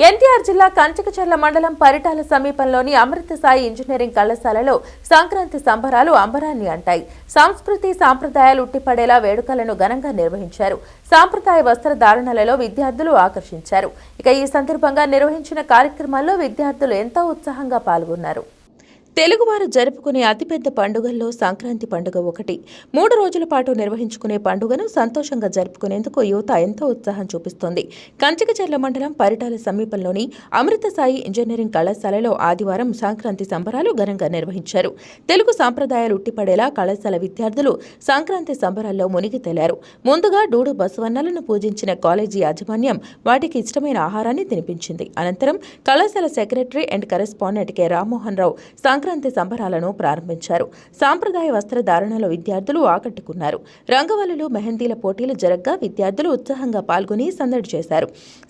ఎన్టీఆర్ జిల్లా కంచికచర్ల మండలం పరిటాల సమీపంలోని అమృత సాయి ఇంజనీరింగ్ కళాశాలలో సంక్రాంతి సంబరాలు అంబరాన్ని అంటాయి. సంస్కృతి సాంప్రదాయాలు ఉట్టిపడేలా వేడుకలను ఘనంగా నిర్వహించారు. సాంప్రదాయ వస్త్రధారణలలో విద్యార్థులు ఆకర్షించారు. ఇక ఈ సందర్భంగా నిర్వహించిన కార్యక్రమాల్లో విద్యార్థులు ఎంతో ఉత్సాహంగా పాల్గొన్నారు. తెలుగువారు జరుపుకునే అతిపెద్ద పండుగల్లో సంక్రాంతి పండుగ ఒకటి. 3 రోజుల పాటు నిర్వహించుకునే పండుగను సంతోషంగా జరుపుకునేందుకు యువత ఎంతో ఉత్సాహం చూపిస్తోంది. కంచికచర్ల మండలం పరిటాల సమీపంలోని అమృత సాయి ఇంజనీరింగ్ కళాశాలలో ఆదివారం సంక్రాంతి సంబరాలు ఘనంగా నిర్వహించారు. తెలుగు సాంప్రదాయాలు ఉట్టిపడేలా కళాశాల విద్యార్థులు సంక్రాంతి సంబరాల్లో మునిగి తేలారు. ముందుగా డూడు బసవన్నలను పూజించిన కాలేజీ యాజమాన్యం వాటికి ఇష్టమైన ఆహారాన్ని తినిపించింది. అనంతరం కళాశాల secretary and correspondent K Rammohan Rao Sankranti సంబరాలను ప్రారంభించారు. సాంప్రదాయ వస్త్రధారణలో విద్యార్థులు ఆకట్టుకున్నారు. రంగవల్లులు, మెహందీల పోటీలు జరగ్గా విద్యార్థులు ఉత్సాహంగా పాల్గొని సందడి చేశారు.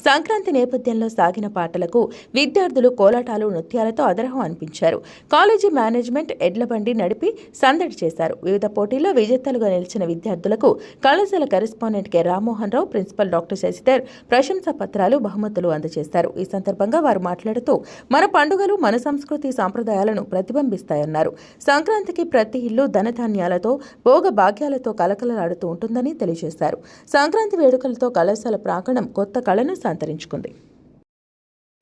సంక్రాంతి నేపథ్యంలో సాగిన పాటలకు విద్యార్థులు కోలాటాలు, నృత్యాలతో అదరహం అనిపించారు. కాలేజీ మేనేజ్మెంట్ ఎడ్ల బండి నడిపి సందడి చేశారు. వివిధ పోటీల్లో విజేతలుగా నిలిచిన విద్యార్థులకు కళాశాల కరెస్పాండెంట్ కె రామ్మోహన్ రావు, ప్రిన్సిపల్ డాక్టర్ శశిధర్ ప్రశంసా పత్రాలు, బహుమతులు అందజేశారు. ఈ సందర్భంగా వారు మాట్లాడుతూ మన పండుగలు మన సంస్కృతి సాంప్రదాయాలను ప్రతిబింబిస్తాయన్నారు. సంక్రాంతికి ప్రతి ఇల్లు ధనధాన్యాలతో, భోగ భాగ్యాలతో కలకలలాడుతూ ఉంటుందని తెలియజేశారు. సంక్రాంతి వేడుకలతో కళాశాల ప్రాంగణం కొత్త కళను సంతరించుకుంది.